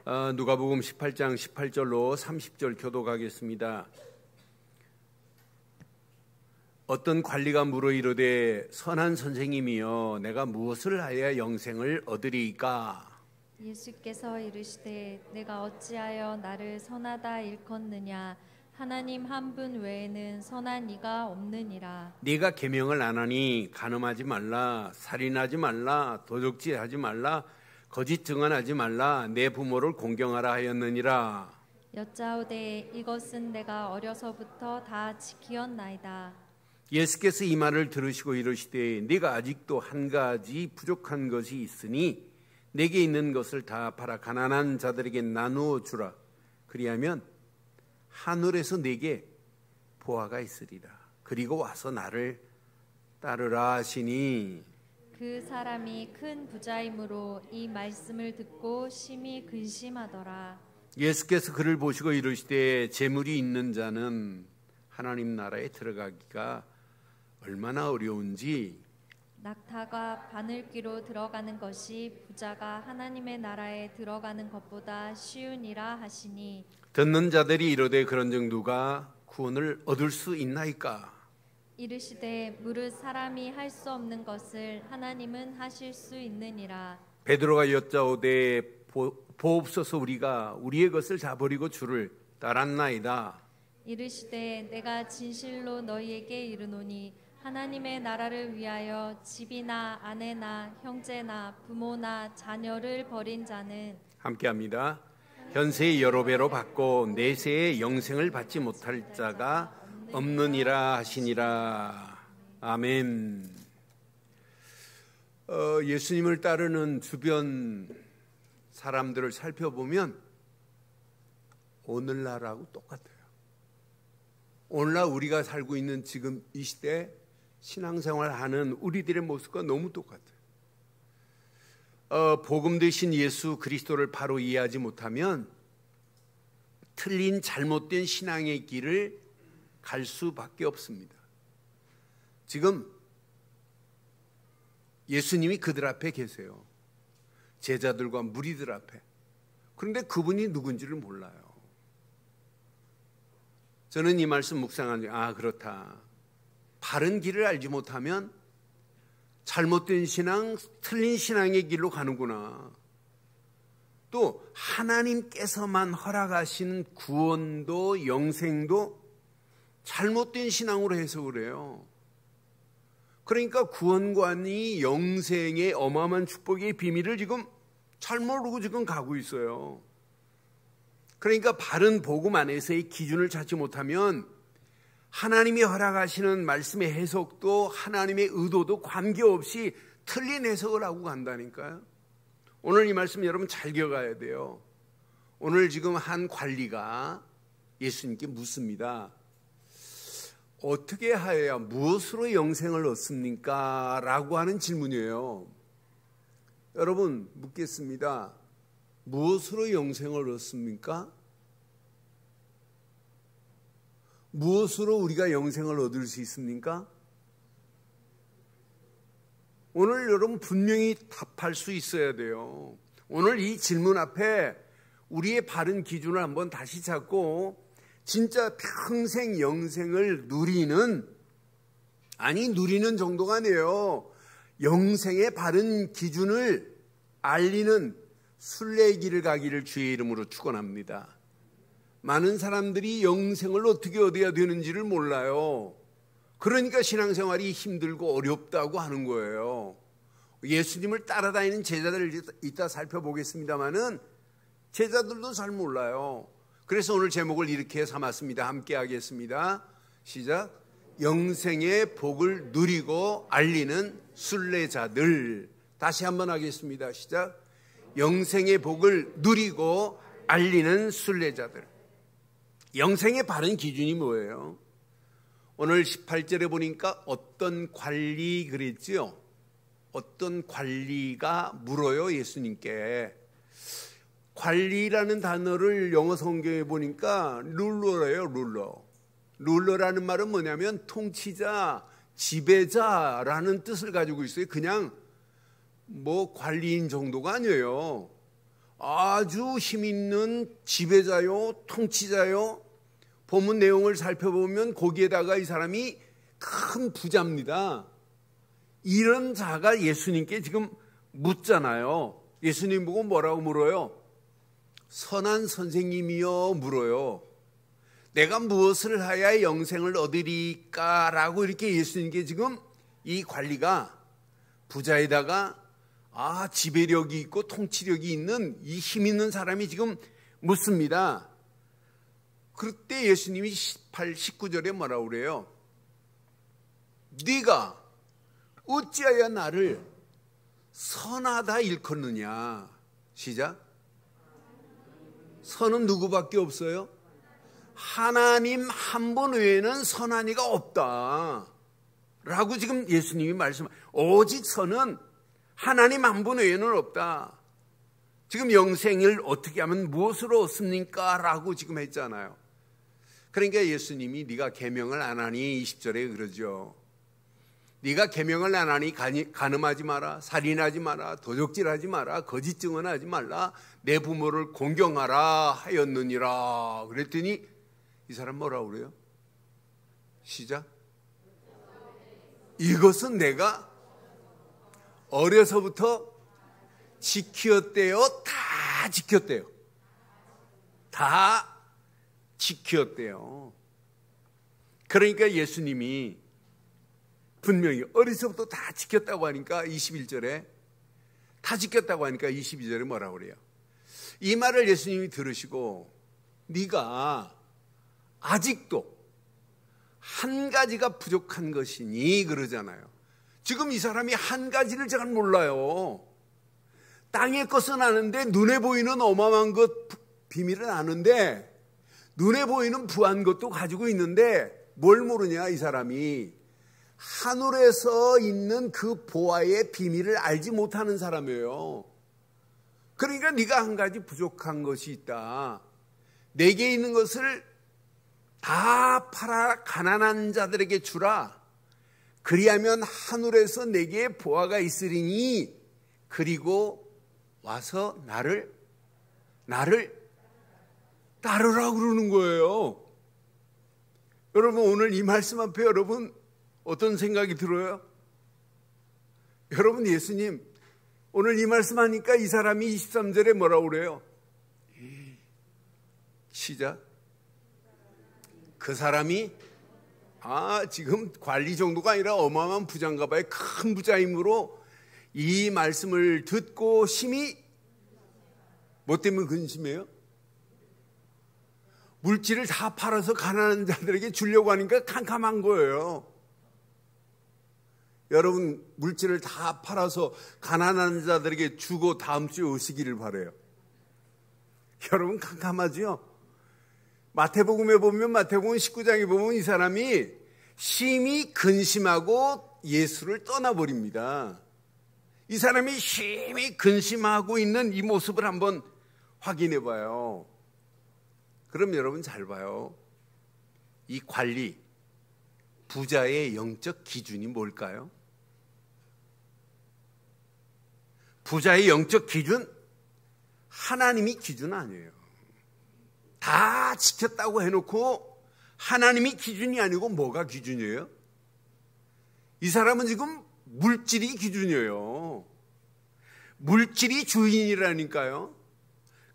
누가복음 18장 18절로 30절 교독하겠습니다. 어떤 관리가 물어 이르되 선한 선생님이여 내가 무엇을 하여야 영생을 얻으리이까? 예수께서 이르시되 내가 어찌하여 나를 선하다 일컫느냐? 하나님 한 분 외에는 선한 이가 없느니라. 네가 계명을 안 하니 간음하지 말라, 살인하지 말라, 도적질하지 말라, 거짓 증언하지 말라, 내 부모를 공경하라 하였느니라. 여짜오되 이것은 내가 어려서부터 다 지키었나이다. 예수께서 이 말을 들으시고 이르시되 네가 아직도 한 가지 부족한 것이 있으니 내게 있는 것을 다 팔아 가난한 자들에게 나누어 주라. 그리하면 하늘에서 내게 보화가 있으리라. 그리고 와서 나를 따르라 하시니 그 사람이 큰 부자이므로 이 말씀을 듣고 심히 근심하더라. 예수께서 그를 보시고 이르시되 재물이 있는 자는 하나님 나라에 들어가기가 얼마나 어려운지 낙타가 바늘귀로 들어가는 것이 부자가 하나님의 나라에 들어가는 것보다 쉬우니라 하시니 듣는 자들이 이르되 그런즉 누가 구원을 얻을 수 있나이까? 이르시되 무릇 사람이 할 수 없는 것을 하나님은 하실 수 있느니라. 베드로가 여짜오되 보옵소서 우리가 우리의 것을 다 버리고 주를 따랐나이다. 이르시되 내가 진실로 너희에게 이르노니 하나님의 나라를 위하여 집이나 아내나 형제나 부모나 자녀를 버린 자는 함께합니다. 현세의 여러 배로 받고 내세의 영생을 받지 못할 자가 없느니라 하시니라. 아멘. 예수님을 따르는 주변 사람들을 살펴보면 오늘날하고 똑같아요. 오늘날 우리가 살고 있는 지금 이 시대 신앙생활하는 우리들의 모습과 너무 똑같아요. 복음 되신 예수 그리스도를 바로 이해하지 못하면 틀린 잘못된 신앙의 길을 갈 수밖에 없습니다. 지금 예수님이 그들 앞에 계세요. 제자들과 무리들 앞에. 그런데 그분이 누군지를 몰라요. 저는 이 말씀 묵상한 중 그렇다. 바른 길을 알지 못하면 잘못된 신앙, 틀린 신앙의 길로 가는구나. 또 하나님께서만 허락하신 구원도 영생도 잘못된 신앙으로 해석을 해요. 그러니까 구원관이 영생의 어마어마한 축복의 비밀을 지금 잘못 모르고 지금 가고 있어요. 그러니까 바른 복음 안에서의 기준을 찾지 못하면 하나님이 허락하시는 말씀의 해석도 하나님의 의도도 관계없이 틀린 해석을 하고 간다니까요. 오늘 이 말씀 여러분 잘 기억해야 돼요. 오늘 지금 한 관리가 예수님께 묻습니다. 어떻게 하여야 무엇으로 영생을 얻습니까? 라고 하는 질문이에요. 여러분 묻겠습니다. 무엇으로 영생을 얻습니까? 무엇으로 우리가 영생을 얻을 수 있습니까? 오늘 여러분 분명히 답할 수 있어야 돼요. 오늘 이 질문 앞에 우리의 바른 기준을 한번 다시 잡고 진짜 평생 영생을 누리는 정도가 아니에요. 영생의 바른 기준을 알리는 순례의 길을 가기를 주의 이름으로 축원합니다. 많은 사람들이 영생을 어떻게 얻어야 되는지를 몰라요. 그러니까 신앙생활이 힘들고 어렵다고 하는 거예요. 예수님을 따라다니는 제자들을 이따 살펴보겠습니다마는 제자들도 잘 몰라요. 그래서 오늘 제목을 이렇게 삼았습니다. 함께 하겠습니다. 시작. 영생의 복을 누리고 알리는 순례자들. 다시 한번 하겠습니다. 시작. 영생의 복을 누리고 알리는 순례자들. 영생의 바른 기준이 뭐예요? 오늘 18절에 보니까 어떤 관리 그랬지요? 어떤 관리가 물어요 예수님께. 관리라는 단어를 영어 성경에 보니까 룰러예요. 룰러라는 말은 뭐냐면 통치자, 지배자라는 뜻을 가지고 있어요. 그냥 관리인 정도가 아니에요. 아주 힘 있는 지배자요, 통치자요. 본문 내용을 살펴보면 거기에다가 이 사람이 큰 부자입니다. 이런 자가 예수님께 지금 묻잖아요. 예수님 보고 뭐라고 물어요? 선한 선생님이여 물어요. 내가 무엇을 하야 영생을 얻으리까? 라고 이렇게 예수님께 지금 이 관리가 부자에다가 지배력이 있고 통치력이 있는 이 힘 있는 사람이 지금 묻습니다. 그때 예수님이 18, 19절에 뭐라고 그래요? 네가 어찌하여 나를 선하다 일컫느냐? 시작. 선은 누구밖에 없어요? 하나님 한 분 외에는 선한 이가 없다 라고 지금 예수님이 오직 선은 하나님 한 분 외에는 없다. 지금 영생을 어떻게 하면 무엇으로 얻습니까? 라고 지금 했잖아요. 그러니까 예수님이 네가 계명을 안 하니 20절에 그러죠. 네가 계명을 안 하니 간음하지 마라, 살인하지 마라, 도적질하지 마라, 거짓 증언하지 말라, 내 부모를 공경하라 하였느니라. 그랬더니 이 사람 뭐라고 그래요? 시작. 이것은 내가 어려서부터 지켰대요. 다 지켰대요. 다 지켰대요. 그러니까 예수님이 분명히 어려서부터 다 지켰다고 하니까 21절에 다 지켰다고 하니까 22절에 뭐라고 그래요? 이 말을 예수님이 들으시고 네가 아직도 한 가지가 부족한 것이니 그러잖아요. 지금 이 사람이 한 가지를 잘 몰라요. 땅의 것은 아는데 눈에 보이는 어마어마한 것 비밀은 아는데 눈에 보이는 부한 것도 가지고 있는데 뭘 모르냐 이 사람이 하늘에서 있는 그 보화의 비밀을 알지 못하는 사람이에요. 그러니까 네가 한 가지 부족한 것이 있다. 내게 있는 것을 다 팔아 가난한 자들에게 주라. 그리하면 하늘에서 내게 보화가 있으리니 그리고 와서 나를 따르라 그러는 거예요. 여러분 오늘 이 말씀 앞에 여러분 어떤 생각이 들어요? 여러분 예수님 오늘 이 말씀 하니까 이 사람이 23절에 뭐라고 그래요? 시작. 그 사람이 지금 관리 정도가 아니라 어마어마한 부자인가 봐요. 큰 부자이므로 이 말씀을 듣고 심히 뭐 때문에 근심해요? 물질을 다 팔아서 가난한 자들에게 주려고 하니까 캄캄한 거예요. 여러분 물질을 다 팔아서 가난한 자들에게 주고 다음 주에 오시기를 바라요. 여러분 캄캄하죠? 마태복음에 보면 마태복음 19장에 보면 이 사람이 심히 근심하고 예수를 떠나버립니다. 이 사람이 심히 근심하고 있는 이 모습을 한번 확인해 봐요. 그럼 여러분 잘 봐요. 이 관리, 부자의 영적 기준이 뭘까요? 부자의 영적 기준? 하나님이 기준 아니에요. 다 지켰다고 해놓고 하나님이 기준이 아니고 뭐가 기준이에요? 이 사람은 지금 물질이 기준이에요. 물질이 주인이라니까요.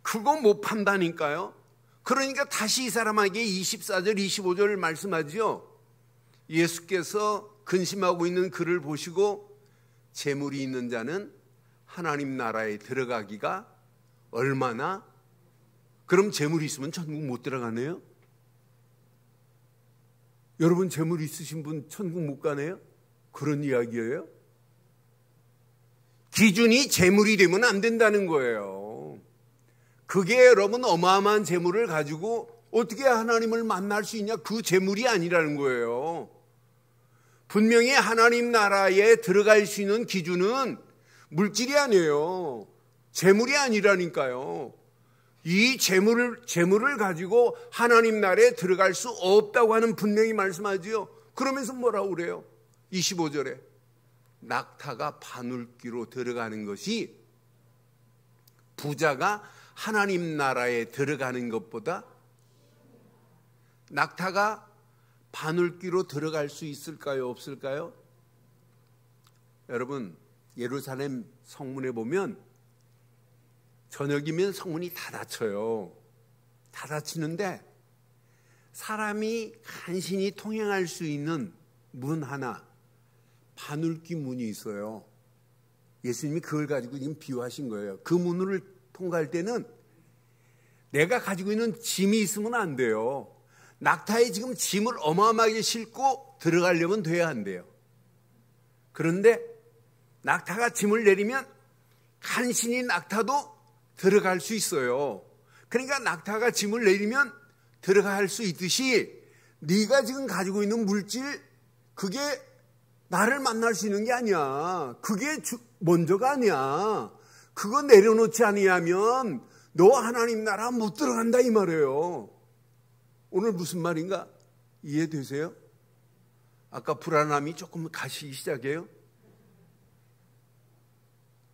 그거 못 판다니까요. 그러니까 다시 이 사람에게 24절 25절을 말씀하지요. 예수께서 근심하고 있는 그를 보시고 재물이 있는 자는 하나님 나라에 들어가기가 얼마나, 그럼 재물이 있으면 천국 못 들어가네요? 여러분 재물 있으신 분 천국 못 가네요? 그런 이야기예요? 기준이 재물이 되면 안 된다는 거예요. 그게 여러분 어마어마한 재물을 가지고 어떻게 하나님을 만날 수 있냐? 그 재물이 아니라는 거예요. 분명히 하나님 나라에 들어갈 수 있는 기준은 물질이 아니에요. 재물이 아니라니까요. 이 재물을 가지고 하나님 나라에 들어갈 수 없다고 하는 분명히 말씀하지요. 그러면서 뭐라고 그래요? 25절에 낙타가 바늘귀로 들어가는 것이 부자가 하나님 나라에 들어가는 것보다 낙타가 바늘귀로 들어갈 수 있을까요? 없을까요? 여러분, 예루살렘 성문에 보면 저녁이면 성문이 다 닫혀요. 다 닫히는데 사람이 간신히 통행할 수 있는 문 하나, 바늘귀 문이 있어요. 예수님이 그걸 가지고 지금 비유하신 거예요. 그 문을 통과할 때는 내가 가지고 있는 짐이 있으면 안 돼요. 낙타에 지금 짐을 어마어마하게 싣고 들어가려면 돼야 한대요. 그런데 낙타가 짐을 내리면 간신히 낙타도 들어갈 수 있어요. 그러니까 낙타가 짐을 내리면 들어갈 수 있듯이 네가 지금 가지고 있는 물질, 그게 나를 만날 수 있는 게 아니야. 그게 먼저가 아니야. 그거 내려놓지 아니하면 너 하나님 나라 못 들어간다 이 말이에요. 오늘 무슨 말인가 이해되세요? 아까 불안함이 조금 가시기 시작해요.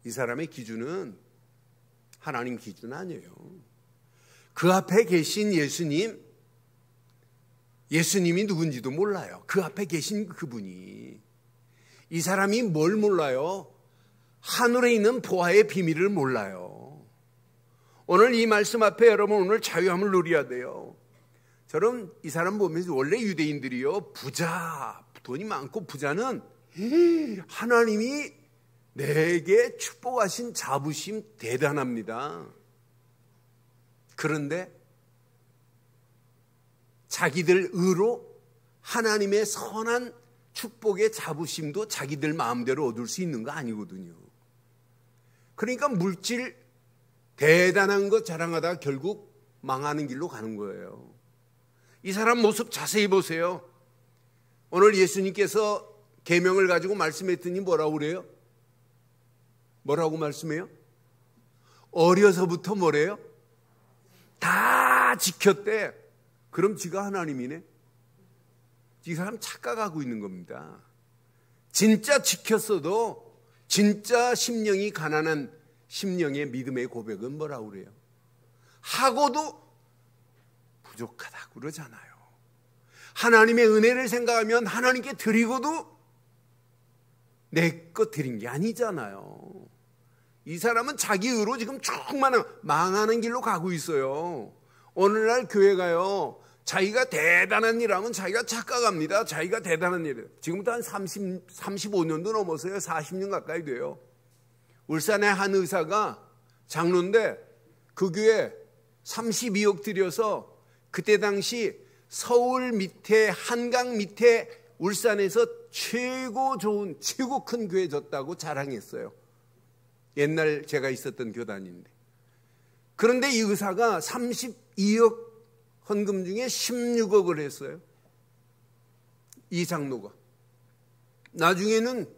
이 사람의 기준은 하나님 기준 아니에요. 그 앞에 계신 예수님이 누군지도 몰라요. 그 앞에 계신 그분이. 이 사람이 뭘 몰라요? 하늘에 있는 보화의 비밀을 몰라요. 오늘 이 말씀 앞에 여러분 오늘 자유함을 누려야 돼요. 저는 이 사람 보면서 원래 유대인들이요, 부자, 돈이 많고 부자는 하나님이 내게 축복하신 자부심 대단합니다. 그런데 자기들 의로 하나님의 선한 축복의 자부심도 자기들 마음대로 얻을 수 있는 거 아니거든요. 그러니까 물질 대단한 것 자랑하다가 결국 망하는 길로 가는 거예요. 이 사람 모습 자세히 보세요. 오늘 예수님께서 계명을 가지고 말씀했더니 뭐라고 그래요? 뭐라고 말씀해요? 어려서부터 뭐래요? 다 지켰대. 그럼 지가 하나님이네? 이 사람 착각하고 있는 겁니다. 진짜 지켰어도 진짜 심령이 가난한 심령의 믿음의 고백은 뭐라고 그래요? 하고도 부족하다고 그러잖아요. 하나님의 은혜를 생각하면 하나님께 드리고도 내 것 드린 게 아니잖아요. 이 사람은 자기 의로 지금 조금만 망하는 길로 가고 있어요. 오늘날 교회가요, 자기가 대단한 일 하면 자기가 착각합니다. 자기가 대단한 일. 지금부터 한 35년도 넘었어요. 40년 가까이 돼요. 울산의 한 의사가 장로인데 그 교회 32억 들여서 그때 당시 서울 밑에 한강 밑에 울산에서 최고 좋은 최고 큰 교회 졌다고 자랑했어요. 옛날 제가 있었던 교단인데. 그런데 이 의사가 32억 헌금 중에 16억을 했어요. 이 장로가. 나중에는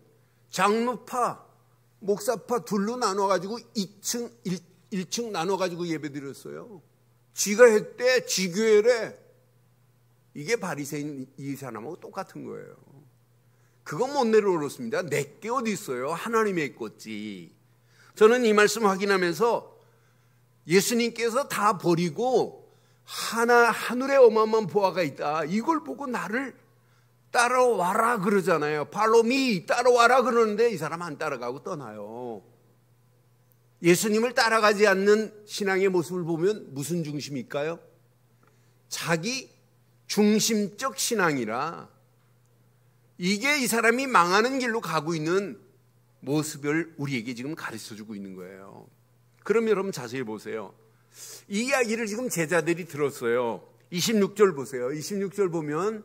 장로파, 목사파 둘로 나눠가지고 1층 나눠가지고 예배드렸어요. 쥐가 했대, 쥐교회래. 이게 바리새인 이 사람하고 똑같은 거예요. 그건 못 내려놓습니다. 내게 어디 있어요? 하나님의 것지. 저는 이 말씀 확인하면서 예수님께서 다 버리고 하늘에 어마어마한 보화가 있다. 이걸 보고 나를 따라와라 그러잖아요. Follow me, 따라와라 그러는데 이 사람 안 따라가고 떠나요. 예수님을 따라가지 않는 신앙의 모습을 보면 무슨 중심일까요? 자기 중심적 신앙이라 이게 이 사람이 망하는 길로 가고 있는 모습을 우리에게 지금 가르쳐주고 있는 거예요. 그럼 여러분 자세히 보세요. 이 이야기를 지금 제자들이 들었어요. 26절 보세요. 26절 보면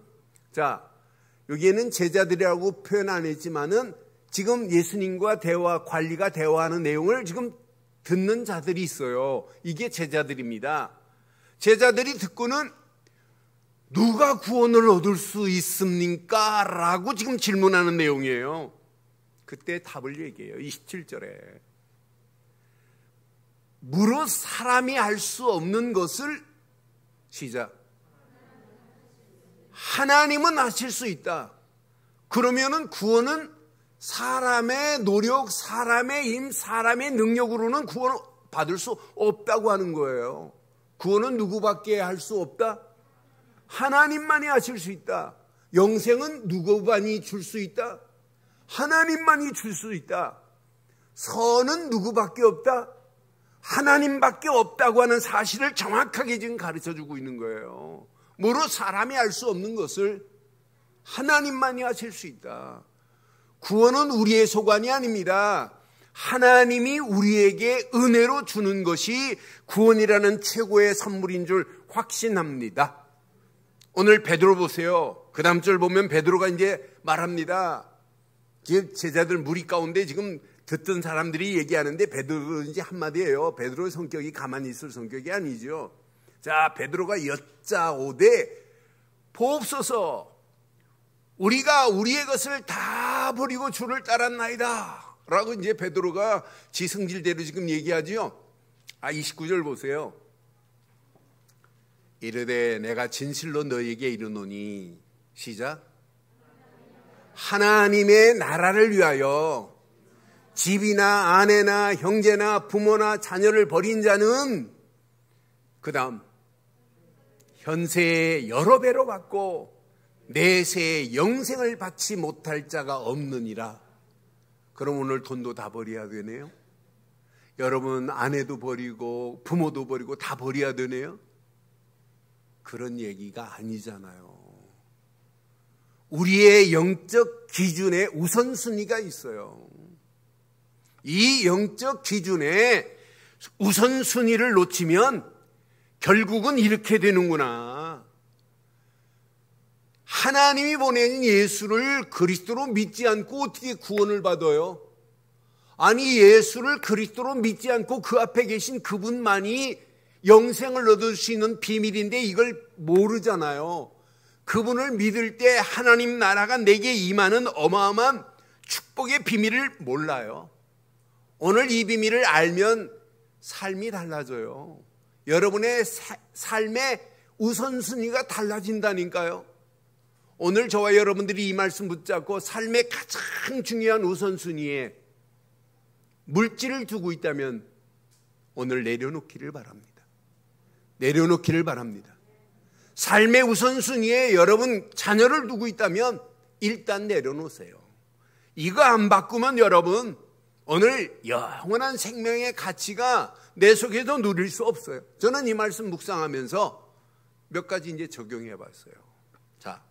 자, 여기에는 제자들이라고 표현 안 했지만은 지금 예수님과 관리가 대화하는 내용을 지금 듣는 자들이 있어요. 이게 제자들입니다. 제자들이 듣고는 누가 구원을 얻을 수 있습니까? 라고 지금 질문하는 내용이에요. 그때 답을 얘기해요. 27절에. 무릇 사람이 알 수 없는 것을 시작. 하나님은 하실 수 있다. 그러면은 구원은 사람의 노력, 사람의 힘, 사람의 능력으로는 구원 받을 수 없다고 하는 거예요. 구원은 누구밖에 할 수 없다? 하나님만이 하실 수 있다. 영생은 누구만이 줄 수 있다? 하나님만이 줄 수 있다. 선은 누구밖에 없다? 하나님밖에 없다고 하는 사실을 정확하게 지금 가르쳐주고 있는 거예요. 뭐로 사람이 알 수 없는 것을 하나님만이 하실 수 있다. 구원은 우리의 소관이 아닙니다. 하나님이 우리에게 은혜로 주는 것이 구원이라는 최고의 선물인 줄 확신합니다. 오늘 베드로 보세요. 그 다음 절 보면 베드로가 이제 말합니다. 제자들 무리 가운데 지금 듣던 사람들이 얘기하는데 베드로는 이제 한마디예요. 베드로의 성격이 가만히 있을 성격이 아니죠. 자, 베드로가 여짜오되 보옵소서, 우리가 우리의 것을 다 버리고 주를 따랐나이다 라고 이제 베드로가 지 성질대로 지금 얘기하지요. 29절 보세요. 이르되 내가 진실로 너에게 이르노니, 시작, 하나님의 나라를 위하여 집이나 아내나 형제나 부모나 자녀를 버린 자는 그 다음 현세에 여러 배로 받고 내세에 영생을 받지 못할 자가 없느니라. 그럼 오늘 돈도 다 버려야 되네요. 여러분 아내도 버리고 부모도 버리고 다 버려야 되네요. 그런 얘기가 아니잖아요. 우리의 영적 기준에 우선순위가 있어요. 이 영적 기준에 우선순위를 놓치면 결국은 이렇게 되는구나. 하나님이 보낸 예수를 그리스도로 믿지 않고 어떻게 구원을 받아요? 아니, 예수를 그리스도로 믿지 않고 그 앞에 계신 그분만이 영생을 얻을 수 있는 비밀인데 이걸 모르잖아요. 그분을 믿을 때 하나님 나라가 내게 임하는 어마어마한 축복의 비밀을 몰라요. 오늘 이 비밀을 알면 삶이 달라져요. 여러분의 삶의 우선순위가 달라진다니까요. 오늘 저와 여러분들이 이 말씀 붙잡고 삶의 가장 중요한 우선순위에 물질을 두고 있다면 오늘 내려놓기를 바랍니다. 내려놓기를 바랍니다. 삶의 우선순위에 여러분 자녀를 두고 있다면 일단 내려놓으세요. 이거 안 바꾸면 여러분 오늘 영원한 생명의 가치가 내 속에도 누릴 수 없어요. 저는 이 말씀 묵상하면서 몇 가지 이제 적용해 봤어요. 자,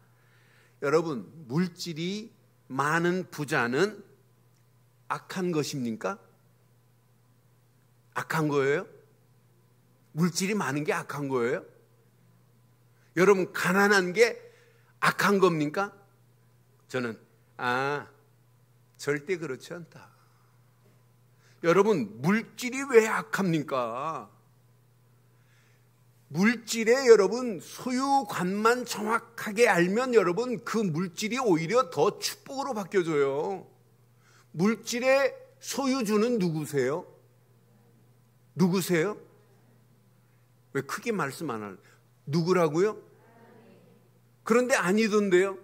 여러분, 물질이 많은 부자는 악한 것입니까? 악한 거예요? 물질이 많은 게 악한 거예요? 여러분, 가난한 게 악한 겁니까? 저는 절대 그렇지 않다. 여러분, 물질이 왜 악합니까? 물질의 여러분 소유관만 정확하게 알면 여러분 그 물질이 오히려 더 축복으로 바뀌어져요. 물질의 소유주는 누구세요? 누구세요? 왜 크게 말씀 안 하는? 누구라고요? 그런데 아니던데요?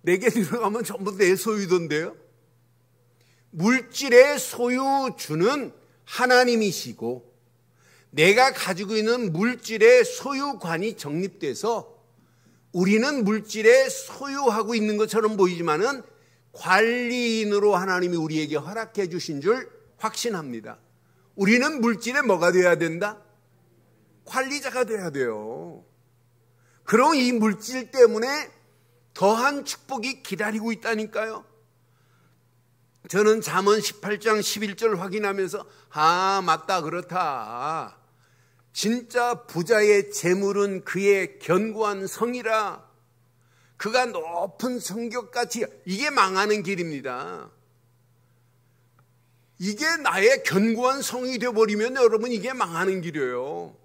내게 들어가면 전부 내 소유던데요? 물질의 소유주는 하나님이시고 내가 가지고 있는 물질의 소유관이 정립돼서 우리는 물질에 소유하고 있는 것처럼 보이지만은 관리인으로 하나님이 우리에게 허락해 주신 줄 확신합니다. 우리는 물질에 뭐가 돼야 된다? 관리자가 돼야 돼요. 그럼 이 물질 때문에 더한 축복이 기다리고 있다니까요. 저는 잠언 18장 11절 확인하면서 맞다, 그렇다. 진짜 부자의 재물은 그의 견고한 성이라. 그가 높은 성격같이, 이게 망하는 길입니다. 이게 나의 견고한 성이 되어버리면 여러분 이게 망하는 길이에요.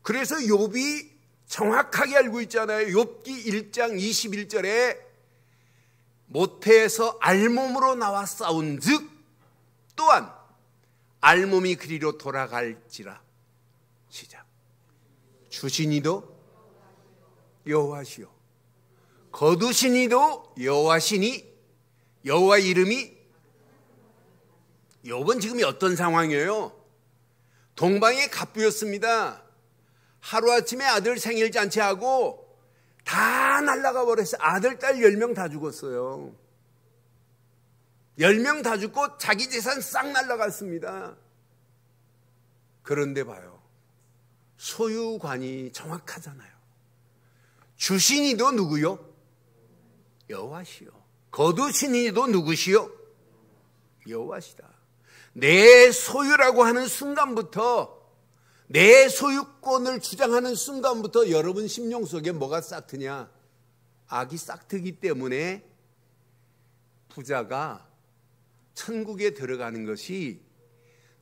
그래서 욥이 정확하게 알고 있잖아요. 욥기 1장 21절에 모태에서 알몸으로 나와 싸운 즉 또한 알몸이 그리로 돌아갈지라. 시작. 주시니도 여호와시요 거두시니도 여호와시니. 여호와 이름이. 욥은 지금 어떤 상황이에요? 동방의 갑부였습니다. 하루아침에 아들 생일 잔치하고 다 날아가 버렸어요. 아들, 딸 10명 다 죽었어요. 10명 다 죽고 자기 재산 싹 날아갔습니다. 그런데 봐요. 소유관이 정확하잖아요. 주신 이도 누구요? 여호와시요. 거두신 이도 누구시요? 여호와시다. 내 소유라고 하는 순간부터, 내 소유권을 주장하는 순간부터 여러분 심령 속에 뭐가 싹트냐? 악이 싹트기 때문에 부자가 천국에 들어가는 것이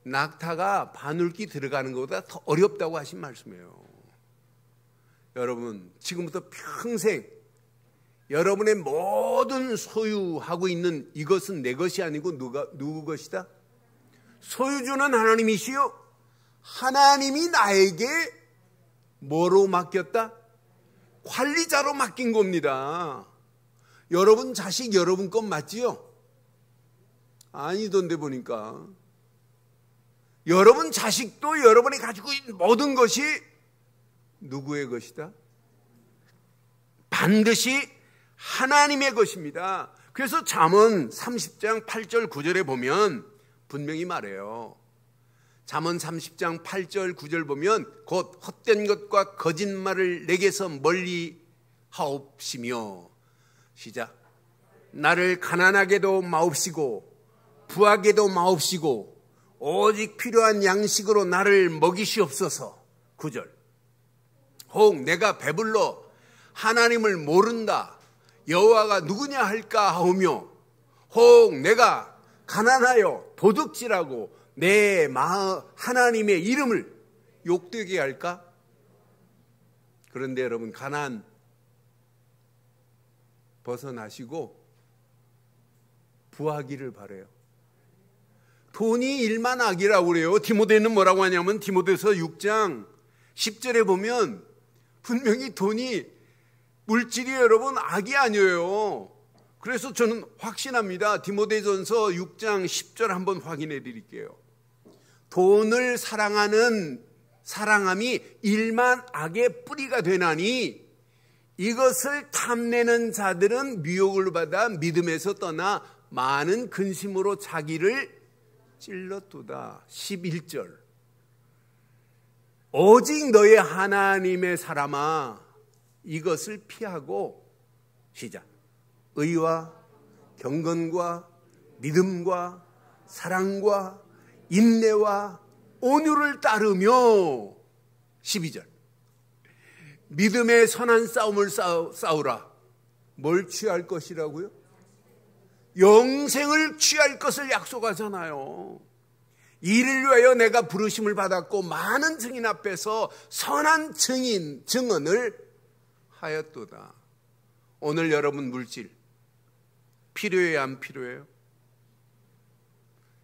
낙타가 바늘기 들어가는 것보다 더 어렵다고 하신 말씀이에요. 여러분, 지금부터 평생 여러분의 모든 소유하고 있는 이것은 내 것이 아니고 누구 것이다? 소유주는 하나님이시요. 하나님이 나에게 뭐로 맡겼다? 관리자로 맡긴 겁니다. 여러분 자식 여러분 것 맞지요? 아니던데 보니까. 여러분 자식도 여러분이 가지고 있는 모든 것이 누구의 것이다? 반드시 하나님의 것입니다. 그래서 잠언 30장 8절 9절에 보면 분명히 말해요. 잠언 30장 8절 9절 보면 곧 헛된 것과 거짓말을 내게서 멀리 하옵시며, 시작. 나를 가난하게도 마옵시고 부하게도 마옵시고 오직 필요한 양식으로 나를 먹이시옵소서. 9절. 혹 내가 배불러 하나님을 모른다, 여호와가 누구냐 할까 하오며, 혹 내가 가난하여 도둑질하고 내 하나님의 이름을 욕되게 할까? 그런데 여러분, 가난 벗어나시고 부하기를 바라요. 돈이 일만 악이라고 그래요. 디모데는 뭐라고 하냐면 디모데서 6장 10절에 보면 분명히 돈이, 물질이 여러분 악이 아니에요. 그래서 저는 확신합니다. 디모데전서 6장 10절 한번 확인해 드릴게요. 돈을 사랑함이 일만 악의 뿌리가 되나니 이것을 탐내는 자들은 미혹을 받아 믿음에서 떠나 많은 근심으로 자기를 찔렀도다. 11절. 오직 너의 하나님의 사람아, 이것을 피하고, 시작. 의와 경건과 믿음과 사랑과 인내와 온유를 따르며, 12절. 믿음의 선한 싸움을 싸우라. 뭘 취할 것이라고요? 영생을 취할 것을 약속하잖아요. 이를 위하여 내가 부르심을 받았고 많은 증인 앞에서 선한 증언을 하였도다. 오늘 여러분 물질 필요해요, 안 필요해요?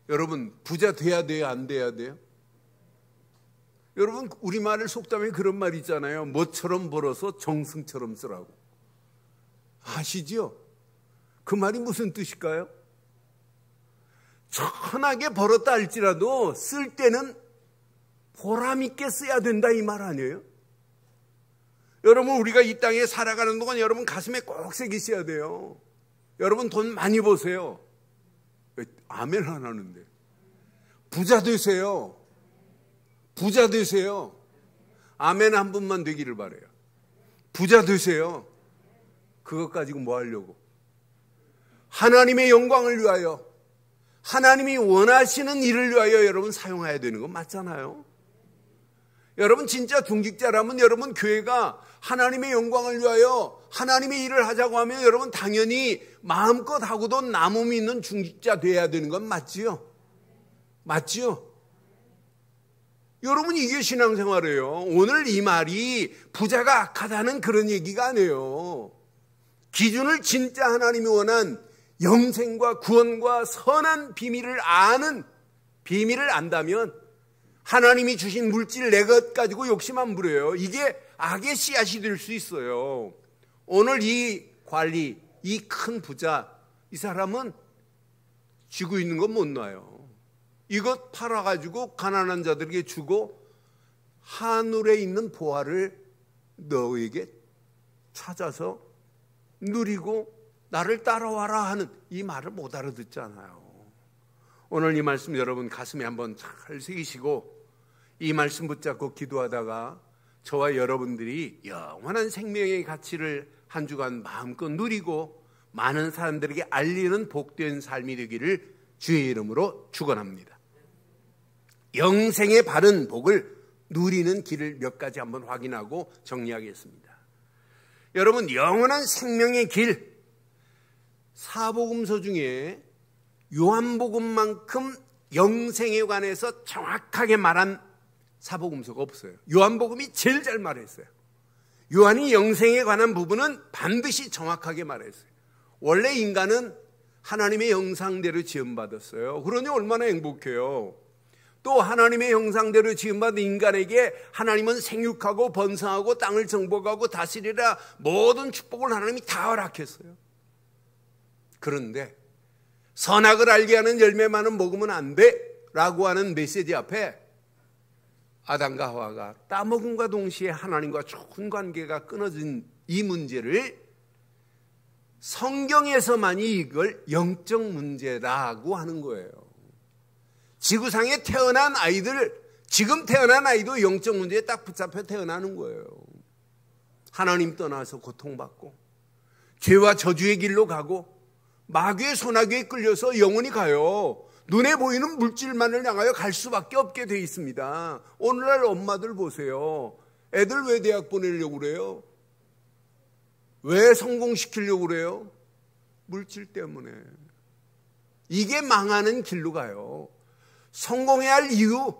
여러분 부자 돼야 돼요, 안 돼야 돼요? 여러분 우리말을 속담에 그런 말 있잖아요. 뭐처럼 벌어서 정승처럼 쓰라고. 아시죠? 그 말이 무슨 뜻일까요? 천하게 벌었다 할지라도 쓸 때는 보람 있게 써야 된다, 이 말 아니에요? 여러분 우리가 이 땅에 살아가는 동안 여러분 가슴에 꼭 새기셔야 돼요. 여러분 돈 많이 버세요. 아멘 안 하는데. 부자 되세요. 부자 되세요. 아멘 한 분만 되기를 바라요. 부자 되세요. 그것 가지고 뭐 하려고? 하나님의 영광을 위하여, 하나님이 원하시는 일을 위하여 여러분 사용해야 되는 건 맞잖아요. 여러분 진짜 중직자라면 여러분 교회가 하나님의 영광을 위하여 하나님의 일을 하자고 하면 여러분 당연히 마음껏 하고도 남음이 있는 중직자 돼야 되는 건 맞지요? 맞지요? 여러분 이게 신앙생활이에요. 오늘 이 말이 부자가 악하다는 그런 얘기가 아니에요. 기준을 진짜 하나님이 원한 영생과 구원과 선한 비밀을 안다면 하나님이 주신 물질 내 것 가지고 욕심 안 부려요. 이게 악의 씨앗이 될 수 있어요. 오늘 이 관리, 이 큰 부자, 이 사람은 쥐고 있는 건 못 놔요. 이것 팔아가지고 가난한 자들에게 주고 하늘에 있는 보화를 너에게 찾아서 누리고 나를 따라와라 하는 이 말을 못 알아듣잖아요. 오늘 이 말씀 여러분 가슴에 한번 잘 새기시고 이 말씀 붙잡고 기도하다가 저와 여러분들이 영원한 생명의 가치를 한 주간 마음껏 누리고 많은 사람들에게 알리는 복된 삶이 되기를 주의 이름으로 축원합니다. 영생의 바른 복을 누리는 길을 몇 가지 한번 확인하고 정리하겠습니다. 여러분, 영원한 생명의 길, 사복음서 중에 요한복음만큼 영생에 관해서 정확하게 말한 사복음서가 없어요. 요한복음이 제일 잘 말했어요. 요한이 영생에 관한 부분은 반드시 정확하게 말했어요. 원래 인간은 하나님의 형상대로 지음받았어요. 그러니 얼마나 행복해요. 또 하나님의 형상대로 지음받은 인간에게 하나님은 생육하고 번성하고 땅을 정복하고 다스리라 모든 축복을 하나님이 다 허락했어요. 그런데 선악을 알게 하는 열매만은 먹으면 안 돼 라고 하는 메시지 앞에 아담과 하와가 따먹음과 동시에 하나님과 좋은 관계가 끊어진 이 문제를 성경에서만이 이걸 영적 문제라고 하는 거예요. 지구상에 태어난 아이들, 지금 태어난 아이도 영적 문제에 딱 붙잡혀 태어나는 거예요. 하나님 떠나서 고통받고 죄와 저주의 길로 가고 마귀의 소나기에 끌려서 영원히 가요. 눈에 보이는 물질만을 향하여 갈 수밖에 없게 돼 있습니다. 오늘날 엄마들 보세요. 애들 왜 대학 보내려고 그래요? 왜 성공시키려고 그래요? 물질 때문에. 이게 망하는 길로 가요. 성공해야 할 이유,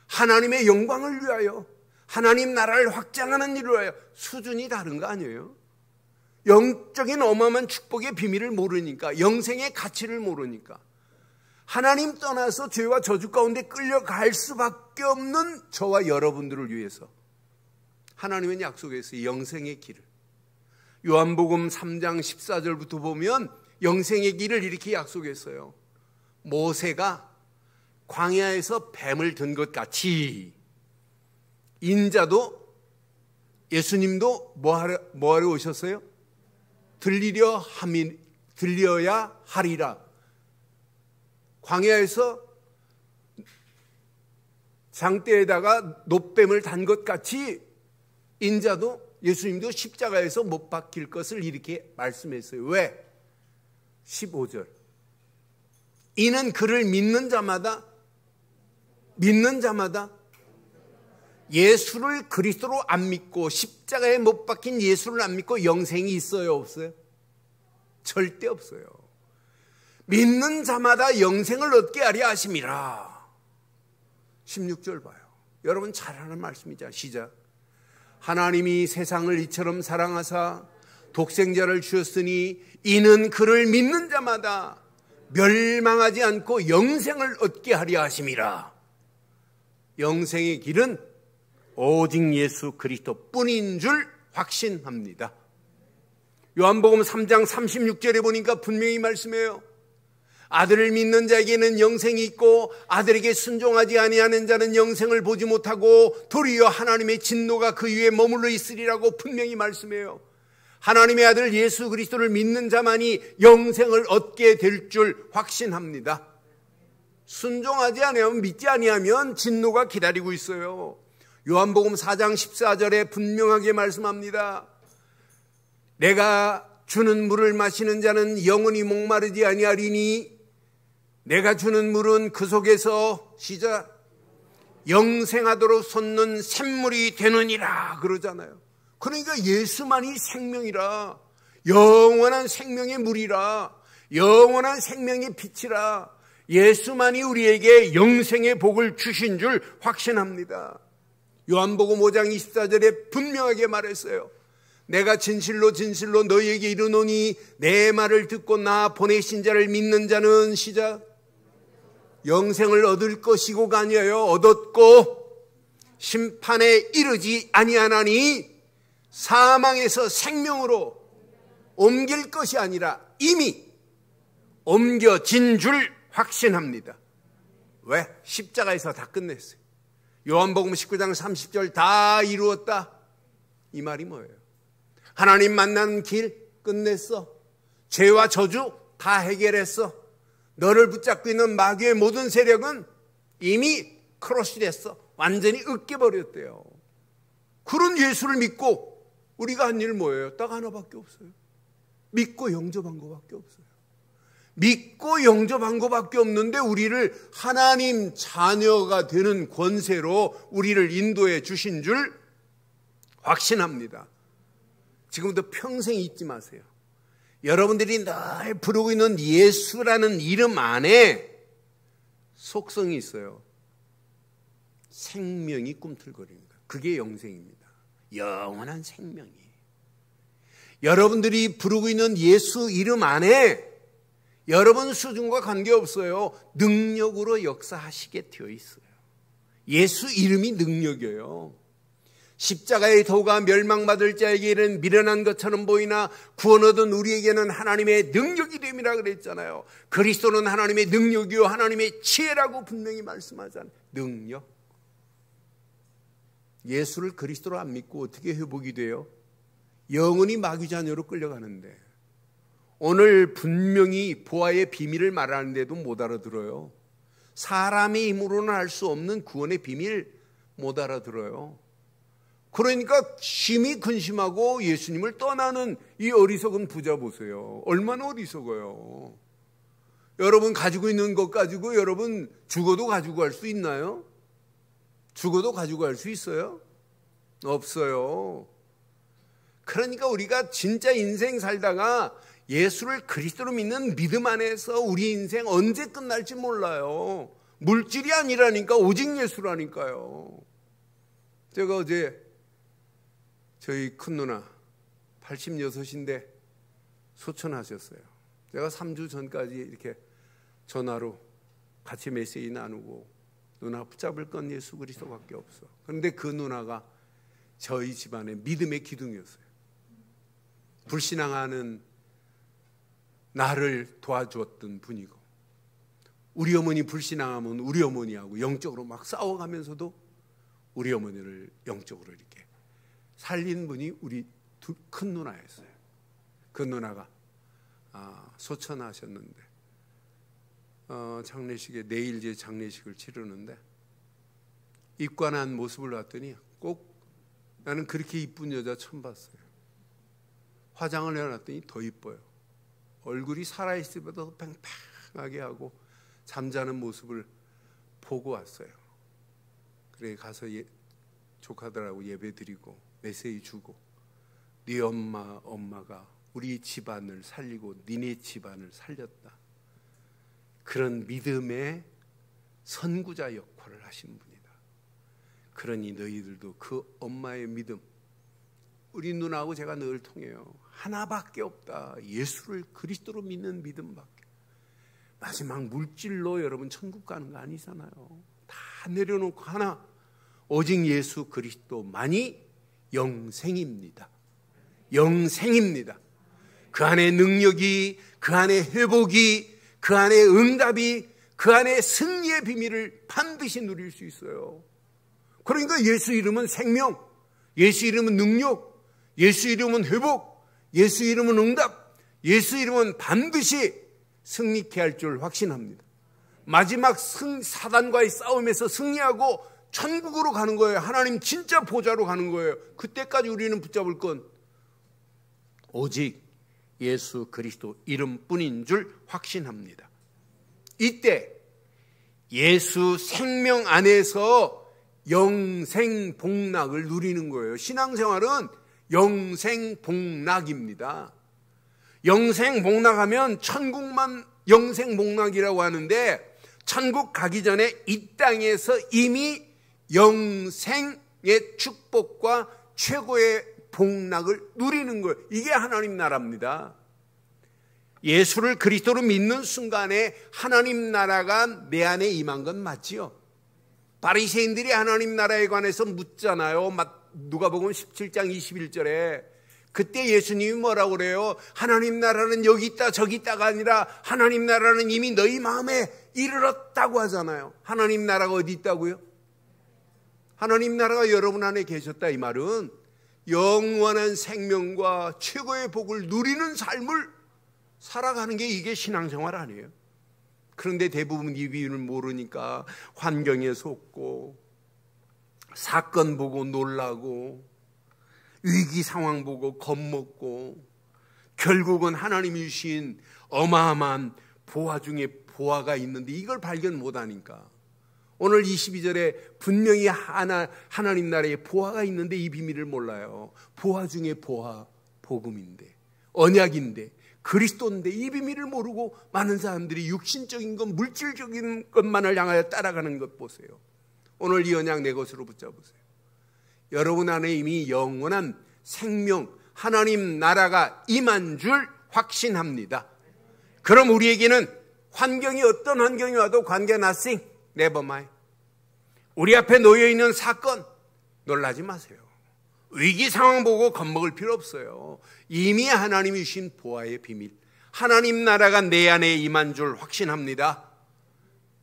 하나님의 영광을 위하여, 하나님 나라를 확장하는 일을 위하여. 수준이 다른 거 아니에요? 영적인 어마어마한 축복의 비밀을 모르니까, 영생의 가치를 모르니까 하나님 떠나서 죄와 저주 가운데 끌려갈 수밖에 없는 저와 여러분들을 위해서 하나님은 약속했어요. 영생의 길을. 요한복음 3장 14절부터 보면 영생의 길을 이렇게 약속했어요. 모세가 광야에서 뱀을 든 것 같이 인자도, 예수님도 뭐하러 오셨어요? 들려야 하리라. 광야에서 장대에다가 놋뱀을 단 것 같이 인자도, 예수님도 십자가에서 못 박힐 것을 이렇게 말씀했어요. 왜? 15절. 이는 그를 믿는 자마다 예수를 그리스도로 안 믿고 십자가에 못 박힌 예수를 안 믿고 영생이 있어요, 없어요? 절대 없어요. 믿는 자마다 영생을 얻게 하려 하심이라. 16절 봐요. 여러분 잘 아는 말씀이죠. 시작. 하나님이 세상을 이처럼 사랑하사 독생자를 주었으니 이는 그를 믿는 자마다 멸망하지 않고 영생을 얻게 하려 하심이라. 영생의 길은 오직 예수 그리스도 뿐인 줄 확신합니다. 요한복음 3장 36절에 보니까 분명히 말씀해요. 아들을 믿는 자에게는 영생이 있고 아들에게 순종하지 아니하는 자는 영생을 보지 못하고 도리어 하나님의 진노가 그 위에 머물러 있으리라고 분명히 말씀해요. 하나님의 아들 예수 그리스도를 믿는 자만이 영생을 얻게 될 줄 확신합니다. 순종하지 아니하면, 믿지 아니하면 진노가 기다리고 있어요. 요한복음 4장 14절에 분명하게 말씀합니다. 내가 주는 물을 마시는 자는 영원히 목마르지 아니하리니 내가 주는 물은 그 속에서 시작 영생하도록 솟는 샘물이 되느니라 그러잖아요. 그러니까 예수만이 생명이라, 영원한 생명의 물이라, 영원한 생명의 빛이라, 예수만이 우리에게 영생의 복을 주신 줄 확신합니다. 요한복음 5장 24절에 분명하게 말했어요. 내가 진실로 진실로 너희에게 이르노니 내 말을 듣고 나 보내신 자를 믿는 자는 시작 영생을 얻을 것이고가 아니에요. 얻었고 심판에 이르지 아니하나니 사망에서 생명으로 옮길 것이 아니라 이미 옮겨진 줄 확신합니다. 왜? 십자가에서 다 끝냈어요. 요한복음 19장 30절 다 이루었다. 이 말이 뭐예요? 하나님 만나는 길 끝냈어. 죄와 저주 다 해결했어. 너를 붙잡고 있는 마귀의 모든 세력은 이미 크러쉬됐어. 완전히 으깨버렸대요. 그런 예수를 믿고 우리가 한 일 뭐예요? 딱 하나밖에 없어요. 믿고 영접한 것밖에 없어요. 믿고 영접한 것밖에 없는데 우리를 하나님 자녀가 되는 권세로 우리를 인도해 주신 줄 확신합니다. 지금부터 평생 잊지 마세요. 여러분들이 늘 부르고 있는 예수라는 이름 안에 속성이 있어요. 생명이 꿈틀거립니다. 그게 영생입니다. 영원한 생명이에요. 여러분들이 부르고 있는 예수 이름 안에 여러분 수준과 관계없어요. 능력으로 역사하시게 되어 있어요. 예수 이름이 능력이에요. 십자가의 도가 멸망받을 자에게는 미련한 것처럼 보이나 구원 얻은 우리에게는 하나님의 능력이 됨이라 그랬잖아요. 그리스도는 하나님의 능력이요 하나님의 지혜라고 분명히 말씀하잖아요. 능력. 예수를 그리스도로 안 믿고 어떻게 회복이 돼요? 영원히 마귀 자녀로 끌려가는데 오늘 분명히 보아의 비밀을 말하는데도 못 알아들어요. 사람의 힘으로는 알 수 없는 구원의 비밀 못 알아들어요. 그러니까 심히 근심하고 예수님을 떠나는 이 어리석은 부자 보세요. 얼마나 어리석어요. 여러분 가지고 있는 것 가지고 여러분 죽어도 가지고 갈 수 있나요? 죽어도 가지고 갈 수 있어요? 없어요. 그러니까 우리가 진짜 인생 살다가 예수를 그리스도로 믿는 믿음 안에서 우리 인생 언제 끝날지 몰라요. 물질이 아니라니까 오직 예수라니까요. 제가 어제 저희 큰 누나 86인데 소천하셨어요. 제가 3주 전까지 이렇게 전화로 같이 메시지 나누고 누나 붙잡을 건 예수 그리스도밖에 없어. 그런데 그 누나가 저희 집안의 믿음의 기둥이었어요. 불신앙하는 나를 도와주었던 분이고 우리 어머니 불신앙하면 우리 어머니하고 영적으로 막 싸워가면서도 우리 어머니를 영적으로 이렇게 살린 분이 우리 큰 누나였어요. 그 누나가 소천하셨는데 장례식에 내일 제 장례식을 치르는데 입관한 모습을 봤더니 꼭 나는 그렇게 이쁜 여자 처음 봤어요. 화장을 해놨더니 더 이뻐요. 얼굴이 살아있을 때보다 더 팽팽하게 하고 잠자는 모습을 보고 왔어요. 그래 가서 조카들하고 예배 드리고 메시지 주고 네 엄마가 우리 집안을 살리고 니네 집안을 살렸다. 그런 믿음의 선구자 역할을 하신 분이다. 그러니 너희들도 그 엄마의 믿음 우리 누나하고 제가 늘 통해요. 하나밖에 없다. 예수를 그리스도로 믿는 믿음밖에. 마지막 물질로 여러분 천국 가는 거 아니잖아요. 다 내려놓고 하나 오직 예수 그리스도만이 영생입니다. 영생입니다. 그 안에 능력이, 그 안에 회복이, 그 안에 응답이, 그 안에 승리의 비밀을 반드시 누릴 수 있어요. 그러니까 예수 이름은 생명, 예수 이름은 능력, 예수 이름은 회복, 예수 이름은 응답, 예수 이름은 반드시 승리케 할 줄 확신합니다. 마지막 사단과의 싸움에서 승리하고 천국으로 가는 거예요. 하나님 진짜 보좌로 가는 거예요. 그때까지 우리는 붙잡을 건 오직 예수 그리스도 이름뿐인 줄 확신합니다. 이때 예수 생명 안에서 영생 복락을 누리는 거예요. 신앙생활은 영생 복락입니다. 영생 복락하면 천국만 영생 복락이라고 하는데 천국 가기 전에 이 땅에서 이미 영생의 축복과 최고의 복락을 누리는 거예요. 이게 하나님 나라입니다. 예수를 그리스도로 믿는 순간에 하나님 나라가 내 안에 임한 건 맞지요? 바리새인들이 하나님 나라에 관해서 묻잖아요. 누가복음 17장 21절에 그때 예수님이 뭐라고 그래요? 하나님 나라는 여기 있다 저기 있다가 아니라 하나님 나라는 이미 너희 마음에 이르렀다고 하잖아요. 하나님 나라가 어디 있다고요? 하나님 나라가 여러분 안에 계셨다. 이 말은 영원한 생명과 최고의 복을 누리는 삶을 살아가는 게 이게 신앙생활 아니에요. 그런데 대부분 이 비유를 모르니까 환경에 속고 사건 보고 놀라고 위기 상황 보고 겁먹고 결국은 하나님이 주신 어마어마한 보화 중에 보화가 있는데 이걸 발견 못하니까 오늘 22절에 분명히 하나님 나라에 보화가 있는데 이 비밀을 몰라요. 보화 중에 보화, 복음인데 언약인데 그리스도인데 이 비밀을 모르고 많은 사람들이 육신적인 것, 물질적인 것만을 향하여 따라가는 것 보세요. 오늘 이 언약 내 것으로 붙잡으세요. 여러분 안에 이미 영원한 생명, 하나님 나라가 임한 줄 확신합니다. 그럼 우리에게는 환경이 어떤 환경이 와도 관계 nothing, never mind. 우리 앞에 놓여있는 사건 놀라지 마세요. 위기 상황 보고 겁먹을 필요 없어요. 이미 하나님이 주신 보화의 비밀, 하나님 나라가 내 안에 임한 줄 확신합니다.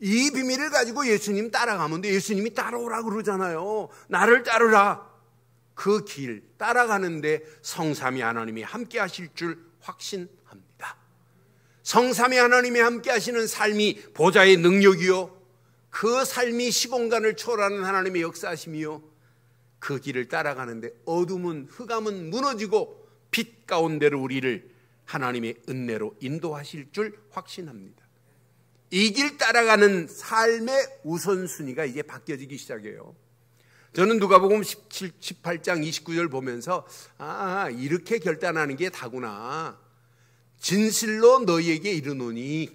이 비밀을 가지고 예수님 따라가면 돼. 예수님이 따라오라고 그러잖아요. 나를 따르라. 그 길 따라가는데 성삼위 하나님이 함께 하실 줄 확신합니다. 성삼위 하나님이 함께 하시는 삶이 보좌의 능력이요, 그 삶이 시공간을 초월하는 하나님의 역사심이요, 그 길을 따라가는데 어둠은, 흑암은 무너지고 빛 가운데로 우리를 하나님의 은혜로 인도하실 줄 확신합니다. 이 길 따라가는 삶의 우선순위가 이제 바뀌어지기 시작해요. 저는 누가복음 18장 29절 보면서 이렇게 결단하는 게 다구나. 진실로 너희에게 이르노니,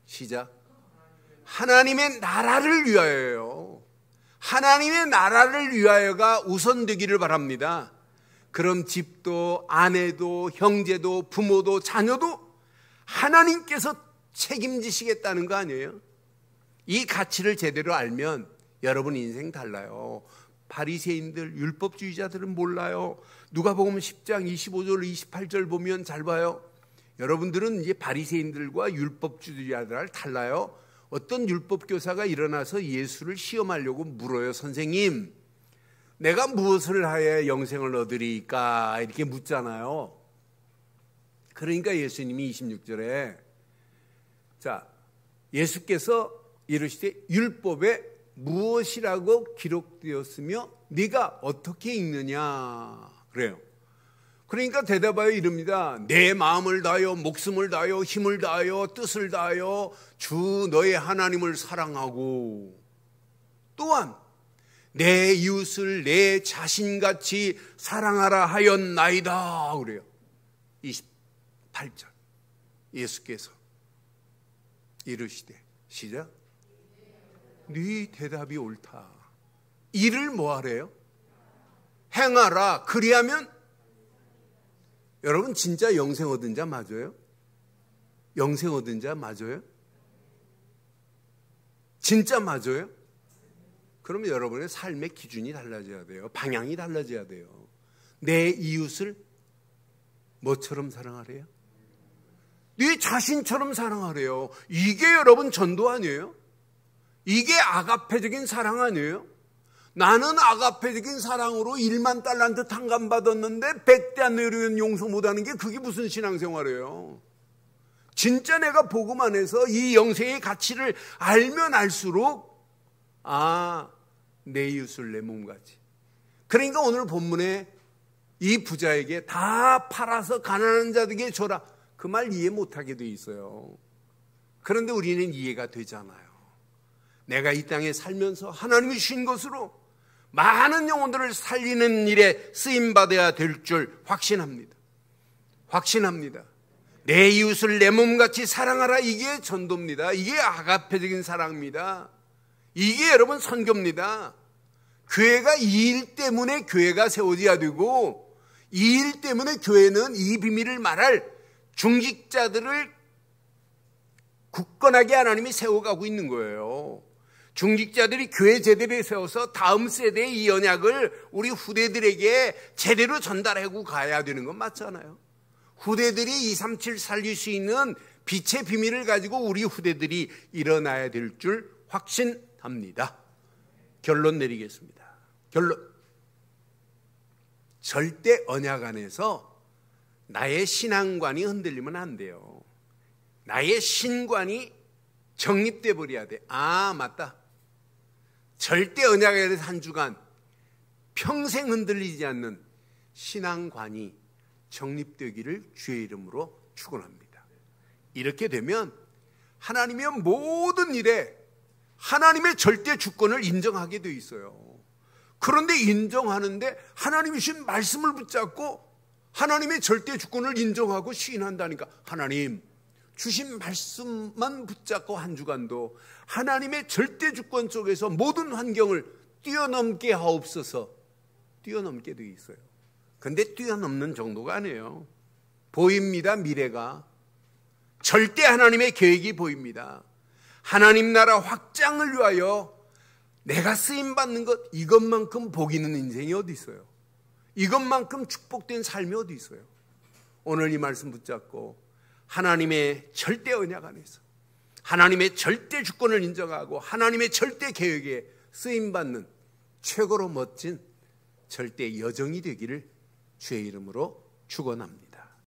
시작, 하나님의 나라를 위하여요. 하나님의 나라를 위하여가 우선되기를 바랍니다. 그럼 집도 아내도 형제도 부모도 자녀도 하나님께서 책임지시겠다는 거 아니에요? 이 가치를 제대로 알면 여러분 인생 달라요. 바리새인들, 율법주의자들은 몰라요. 누가복음 10장 25절 28절 보면 잘 봐요. 여러분들은 이제 바리새인들과 율법주의자들 달라요. 어떤 율법교사가 일어나서 예수를 시험하려고 물어요. 선생님, 내가 무엇을 하여 영생을 얻으리까? 이렇게 묻잖아요. 그러니까 예수님이 26절에 예수께서 이르시되 율법에 무엇이라고 기록되었으며 네가 어떻게 읽느냐 그래요. 그러니까 대답하여 이릅니다. 내 마음을 다하여 목숨을 다하여 힘을 다하여 뜻을 다하여 주 너의 하나님을 사랑하고 또한 내 이웃을 내 자신같이 사랑하라 하였나이다 그래요. 28절 예수께서 이르시되, 시작, 네 대답이 옳다. 이를 뭐 하래요? 행하라. 그리하면, 여러분 진짜 영생 얻은 자 맞아요? 영생 얻은 자 맞아요? 진짜 맞아요? 그러면 여러분의 삶의 기준이 달라져야 돼요. 방향이 달라져야 돼요. 내 이웃을 뭐처럼 사랑하래요? 네 자신처럼 사랑하래요. 이게 여러분 전도 아니에요? 이게 아가페적인 사랑 아니에요? 나는 아가페적인 사랑으로 1만 달란트 탕감 받았는데 100대 안 내리면 용서 못하는 게 그게 무슨 신앙생활이에요? 진짜 내가 복음 안에서 이 영생의 가치를 알면 알수록 내 이웃을 내 몸같이. 그러니까 오늘 본문에 이 부자에게 다 팔아서 가난한 자들에게 줘라, 그 말 이해 못하게 돼 있어요. 그런데 우리는 이해가 되잖아요. 내가 이 땅에 살면서 하나님이 주신 것으로 많은 영혼들을 살리는 일에 쓰임받아야 될 줄 확신합니다. 확신합니다. 내 이웃을 내 몸같이 사랑하라. 이게 전도입니다. 이게 아가페적인 사랑입니다. 이게 여러분 선교입니다. 교회가 이 일 때문에 교회가 세워져야 되고, 이 일 때문에 교회는 이 비밀을 말할 중직자들을 굳건하게 하나님이 세워가고 있는 거예요. 중직자들이 교회 제대로 세워서 다음 세대의 이 언약을 우리 후대들에게 제대로 전달하고 가야 되는 건 맞잖아요. 후대들이 237 살릴 수 있는 빛의 비밀을 가지고 우리 후대들이 일어나야 될 줄 확신합니다. 결론 내리겠습니다. 결론. 절대 언약 안에서 나의 신앙관이 흔들리면 안 돼요. 나의 신관이 정립돼 버려야 돼. 아, 맞다. 절대 언약 안에서 한 주간 평생 흔들리지 않는 신앙관이 정립되기를 주의 이름으로 축원합니다. 이렇게 되면 하나님의 모든 일에 하나님의 절대 주권을 인정하게 돼 있어요. 그런데 인정하는데 하나님이 주신 말씀을 붙잡고 하나님의 절대 주권을 인정하고 시인한다니까. 하나님 주신 말씀만 붙잡고 한 주간도 하나님의 절대 주권 속에서 모든 환경을 뛰어넘게 하옵소서. 뛰어넘게 돼 있어요. 근데 뛰어넘는 정도가 아니에요. 보입니다. 미래가. 절대 하나님의 계획이 보입니다. 하나님 나라 확장을 위하여 내가 쓰임받는 것, 이것만큼 복 있는 인생이 어디 있어요? 이것만큼 축복된 삶이 어디 있어요? 오늘 이 말씀 붙잡고 하나님의 절대 언약 안에서 하나님의 절대 주권을 인정하고 하나님의 절대 계획에 쓰임받는 최고로 멋진 절대 여정이 되기를 주의 이름으로 축원합니다.